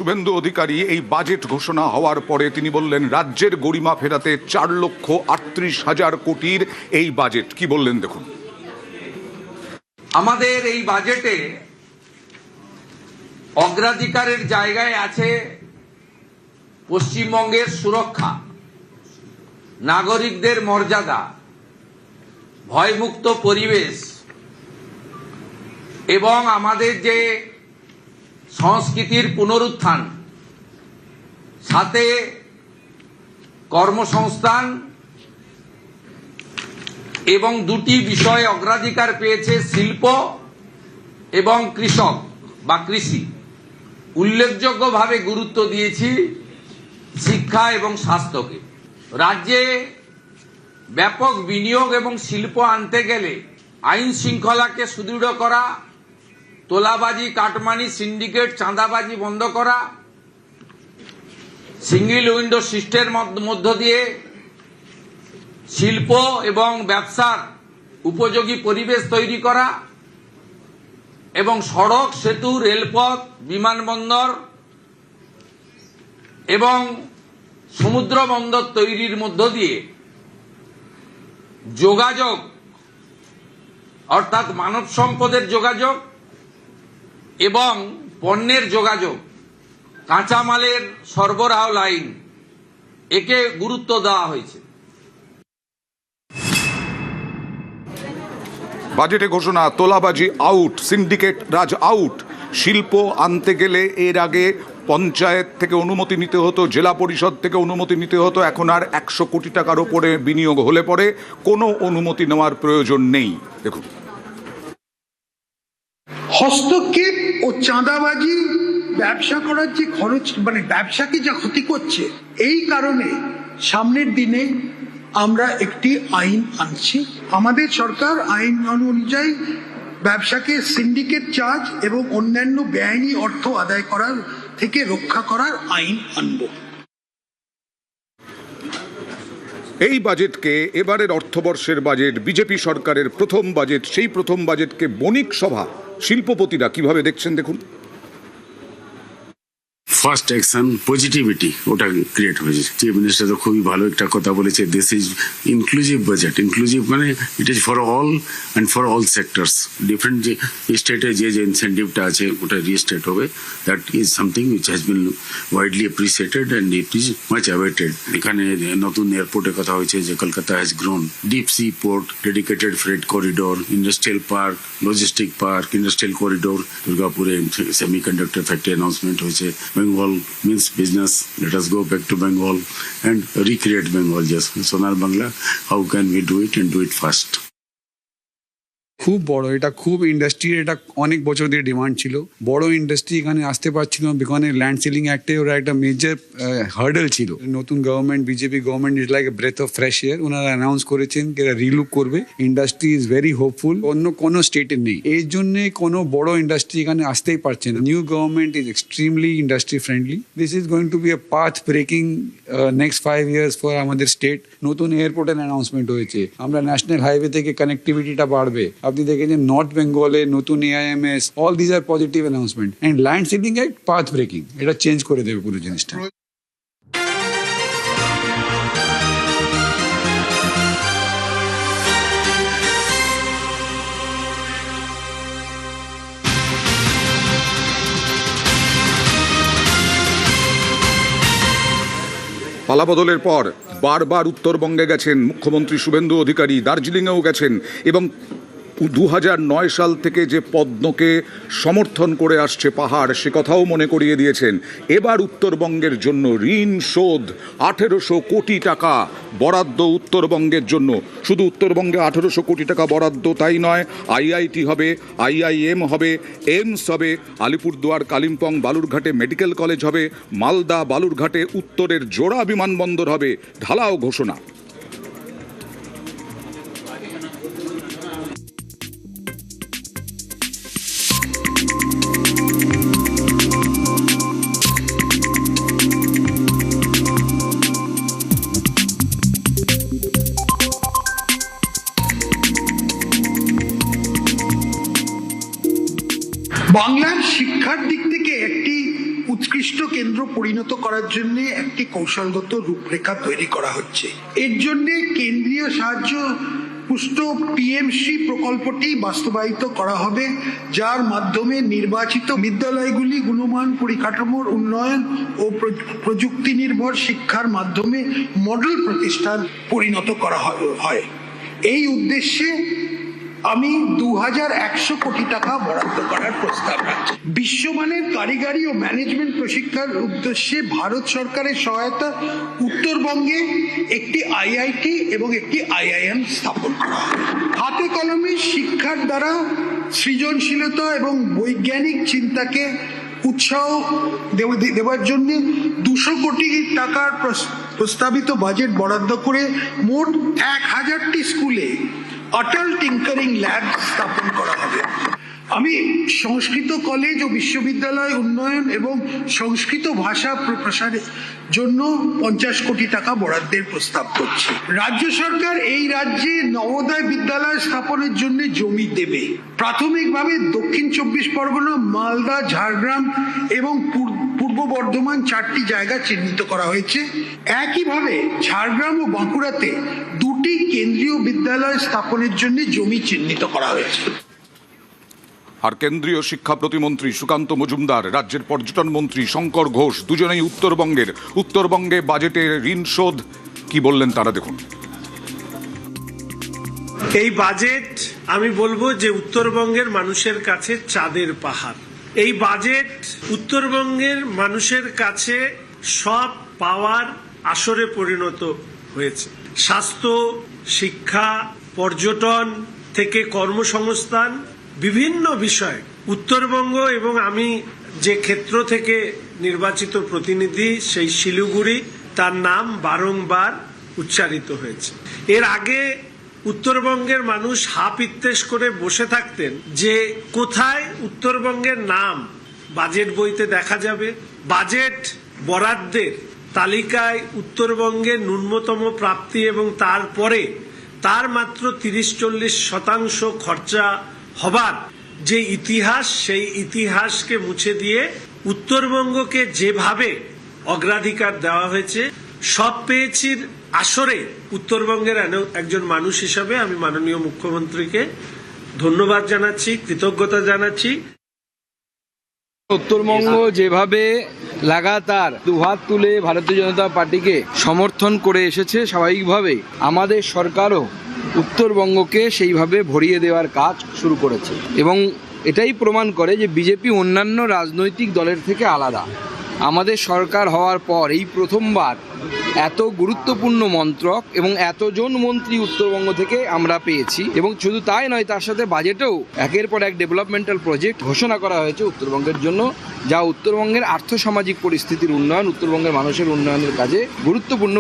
শুভেন্দু অধিকারী এই বাজেট ঘোষণা হওয়ার পরে তিনি বললেন রাজ্যের গরিমা ফেরাতে 4,38,000 কোটির এই বাজেট। কি বললেন দেখুন। আমাদের এই বাজেটে অগ্রাধিকারের জায়গায় আছে পশ্চিমবঙ্গের সুরক্ষা, নাগরিকদের মর্যাদা, ভয়মুক্ত পরিবেশ এবং আমাদের যে সংস্কৃতির পুনরুত্থান, সাথে কর্মসংস্থান এবং দুটি বিষয় অগ্রাধিকার পেয়েছে শিল্প এবং কৃষক বা কৃষি। উল্লেখযোগ্যভাবে গুরুত্ব দিয়েছি শিক্ষা এবং স্বাস্থ্যকে। রাজ্যে ব্যাপক বিনিয়োগ এবং শিল্প আনতে গেলে আইন শৃঙ্খলাকে সুদৃঢ় করা, তোলাবাজি, কাটমানি, সিন্ডিকেট, চাঁদাবাজি বন্ধ করা, সিঙ্গেল উইন্ডো সিস্টেমের মধ্য দিয়ে শিল্প এবং ব্যবসার উপযোগী পরিবেশ তৈরি করা এবং সড়ক, সেতু, রেলপথ, বিমানবন্দর এবং সমুদ্র বন্দর তৈরির মধ্য দিয়ে যোগাযোগ অর্থাৎ মানব সম্পদের যোগাযোগ এবং পণ্যের যোগাযোগ, কাঁচামালের সরবরাহ লাইন, একে গুরুত্ব দেওয়া হয়েছে। বাজেটে ঘোষণা তোলাবাজি আউট, সিন্ডিকেট রাজ আউট। শিল্প আনতে গেলে এর আগে পঞ্চায়েত থেকে অনুমতি নিতে হতো, জেলা পরিষদ থেকে অনুমতি নিতে হতো। এখন আর 100 কোটি টাকার ওপরে বিনিয়োগ হলে পরে কোনো অনুমতি নেওয়ার প্রয়োজন নেই। দেখুন, হস্তক্ষেপ ও চাঁদাবাজি ব্যবসা করার যে খরচ, মানে ব্যবসাকে যা ক্ষতি করছে, এই কারণে সামনের দিনে আমরা একটি আইন আনছি। আমাদের সরকার আইন অনুযায়ী ব্যবসাকে সিন্ডিকেট চার্জ এবং অন্যান্য বেআইনি অর্থ আদায় করার থেকে রক্ষা করার আইন আনব। এই বাজেটকে, এবারের অর্থবর্ষের বাজেট, বিজেপি সরকারের প্রথম বাজেট, সেই প্রথম বাজেটকে বণিক সভা, শিল্পপতিরা কিভাবে দেখছেন দেখুন। ফার্স্ট অ্যাকশন পজিটিভিটি ওটা ক্রিয়েট হয়েছে। চিফ মিনিস্টার তো খুবই ভালো একটা কথা বলেছে, this is inclusive budget. Inclusive মানে it is for all and for all sectors. Different যে স্টেটে যে ইনসেন্টিভটা আছে ওটা রিস্টেট হবে। That is something which has been widely appreciated and it is much awaited. এখানে নতুন এয়ারপোর্টের কথা হয়েছে যে Kolkata has grown, deep sea port, dedicated freight corridor, industrial park, logistic park, industrial corridor, দুর্গাপুরে সেমিকন্ডাক্টর ফ্যাক্টরি অ্যানাউন্সমেন্ট হয়েছে। Bengal means business. Let us go back to Bengal and recreate Bengal. Just Sonar Bangla. How can we do it and do it fast? খুব বড়, এটা খুব industry, এটা অনেক বছর ধরে ডিমান্ড ছিল। বড় ইন্ডাস্ট্রি এখানে আসতে পারছিল না, বিকজ ল্যান্ড সিলিং অ্যাক্টে ওরা একটা মেজর হার্ডল ছিল। নতুন government, BJP government is like a breadth of fresh air. ওনারা অ্যানাউন্স করেছেন এরা রিলুক করবে। ইন্ডাস্ট্রি ইজ ভেরি হোপফুল, অন্য কোনো স্টেটে নেই। এর জন্য কোনো বড় ইন্ডাস্ট্রি এখানে আসতেই পারছে না। New government is extremely industry friendly. This is going to be a path breaking next 5 years for আমাদের স্টেট। নতুন এয়ারপোর্টের অ্যানাউন্সমেন্ট হয়েছে, আমরা ন্যাশনাল হাইওয়ে থেকে কানেক্টিভিটিটা বাড়বে। আপনি দেখেছেন নর্থ বেঙ্গলে নতুন AIMS, অল দিস আর positive announcement. And land ceiling act path breaking, এটা চেঞ্জ করে দেবে পুরো জিনিসটা। পালাবদলের পর বারবার উত্তরবঙ্গে গেছেন মুখ্যমন্ত্রী শুভেন্দু অধিকারী, দার্জিলিংয়েও গেছেন এবং 2009 সাল থেকে যে পদ্মকে সমর্থন করে আসছে পাহাড়, সে কথাও মনে করিয়ে দিয়েছেন। এবার উত্তরবঙ্গের জন্য ঋণ শোধ 1800 কোটি টাকা বরাদ্দ উত্তরবঙ্গের জন্য। শুধু উত্তরবঙ্গে 1800 কোটি টাকা বরাদ্দ তাই নয়, IIT হবে, IIM হবে, এইমস হবে, আলিপুরদুয়ার, কালিম্পং, বালুরঘাটে মেডিকেল কলেজ হবে, মালদা, বালুরঘাটে উত্তরের জোড়া বিমানবন্দর হবে। ঢালাও ঘোষণা। বাংলার শিক্ষার দিক থেকে একটি উৎকৃষ্ট কেন্দ্র পরিণত করার জন্য একটি কৌশলগত রূপরেখা তৈরি করা হচ্ছে। এর জন্য কেন্দ্রীয় সাহায্য পুষ্ট পিএমসি প্রকল্পটি বাস্তবায়িত করা হবে, যার মাধ্যমে নির্বাচিত বিদ্যালয়গুলি গুণমান পরিকাঠামোর উন্নয়ন ও প্রযুক্তি নির্ভর শিক্ষার মাধ্যমে মডেল প্রতিষ্ঠান পরিণত করা হয়। এই উদ্দেশ্যে আমি 2100 কোটি টাকা বরাদ্দ করার প্রস্তাব রাখছি। বিশ্বমানের কারিগরি ও ম্যানেজমেন্ট প্রশিক্ষণের উদ্দেশ্যে ভারত সরকারের সহায়তা উত্তরবঙ্গে একটি আইআইটি এবং একটি আইআইএম স্থাপন করা হবে। হাতে কলমে শিক্ষার দ্বারা সৃজনশীলতা এবং বৈজ্ঞানিক চিন্তাকে উৎসাহ দেওয়ার জন্য 200 কোটি টাকার প্রস্তাবিত বাজেট বরাদ্দ করে মোট 1000টি স্কুলে অটল টিঙ্কারিং ল্যাব স্থাপন করা হবে। আমি সংস্কৃত কলেজ ও বিশ্ববিদ্যালয় উন্নয়ন এবং সংস্কৃত ভাষা প্রসারের জন্য 50 কোটি টাকা বরাদ্দের প্রস্তাব করছি। রাজ্য সরকার এই রাজ্যে নবোদয় বিদ্যালয় স্থাপনের জন্য জমি দেবে। প্রাথমিকভাবে দক্ষিণ 24 পরগনা, মালদা, ঝাড়গ্রাম এবং পূর্ব বর্ধমান 4টি জায়গা চিহ্নিত করা হয়েছে। একইভাবে ঝাড়গ্রাম ও বাঁকুড়াতে 2টি কেন্দ্রীয় বিদ্যালয় স্থাপনের জন্য জমি চিহ্নিত করা হয়েছে। আর কেন্দ্রীয় শিক্ষা প্রতিমন্ত্রী সুকান্ত মজুমদার, রাজ্যের পর্যটন মন্ত্রী শঙ্কর ঘোষ দুজনেই উত্তরবঙ্গে বাজেটের ঋণ শোধ কি বললেন তারা দেখুন। এই বাজেট আমি বলবো যে উত্তরবঙ্গের মানুষের কাছে চাঁদের পাহাড়। এই বাজেট উত্তরবঙ্গের মানুষের কাছে সব পাওয়ার আসরে পরিণত হয়েছে। স্বাস্থ্য, শিক্ষা, পর্যটন থেকে কর্মসংস্থান, বিভিন্ন বিষয় উত্তরবঙ্গ এবং আমি যে ক্ষেত্র থেকে নির্বাচিত প্রতিনিধি সেই শিলিগুড়ি, তার নাম বারংবার উচ্চারিত হয়েছে। এর আগে উত্তরবঙ্গের মানুষ হাপ ইত্তেশ করে বসে থাকতেন যে কোথায় উত্তরবঙ্গের নাম বাজেট বইতে দেখা যাবে। বাজেট বরাদ্দের তালিকায় উত্তরবঙ্গের ন্যূনতম প্রাপ্তি এবং তারপরে তার মাত্র 30-40% খরচা হবার যে ইতিহাস, সেই ইতিহাসকে মুছে দিয়ে উত্তরবঙ্গকে যেভাবে অগ্রাধিকার দেওয়া হয়েছে, সব পেয়েছির আসরে উত্তরবঙ্গের একজন মানুষ হিসাবে আমি মাননীয় মুখ্যমন্ত্রীকে ধন্যবাদ জানাচ্ছি, কৃতজ্ঞতা জানাচ্ছি। উত্তরবঙ্গ যেভাবে লাগাতার দুহাত তুলে ভারতীয় জনতা পার্টিকে সমর্থন করে এসেছে, স্বাভাবিকভাবে আমাদের সরকারও উত্তরবঙ্গকে সেইভাবে ভরিয়ে দেওয়ার কাজ শুরু করেছে এবং এটাই প্রমাণ করে যে বিজেপি অন্যান্য রাজনৈতিক দলের থেকে আলাদা। আমাদের সরকার হওয়ার পর এই প্রথমবার এত গুরুত্বপূর্ণ মন্ত্রক এবং এতজন মন্ত্রী উত্তরবঙ্গ থেকে আমরা পেয়েছি এবং শুধু তাই নয়, তার সাথে বাজেটেও একের পর এক ডেভেলপমেন্টাল প্রজেক্ট ঘোষণা করা হয়েছে উত্তরবঙ্গের জন্য, যা উত্তরবঙ্গের আর্থসামাজিক পরিস্থিতির উন্নয়ন, উত্তরবঙ্গের মানুষের উন্নয়নের কাজে গুরুত্বপূর্ণ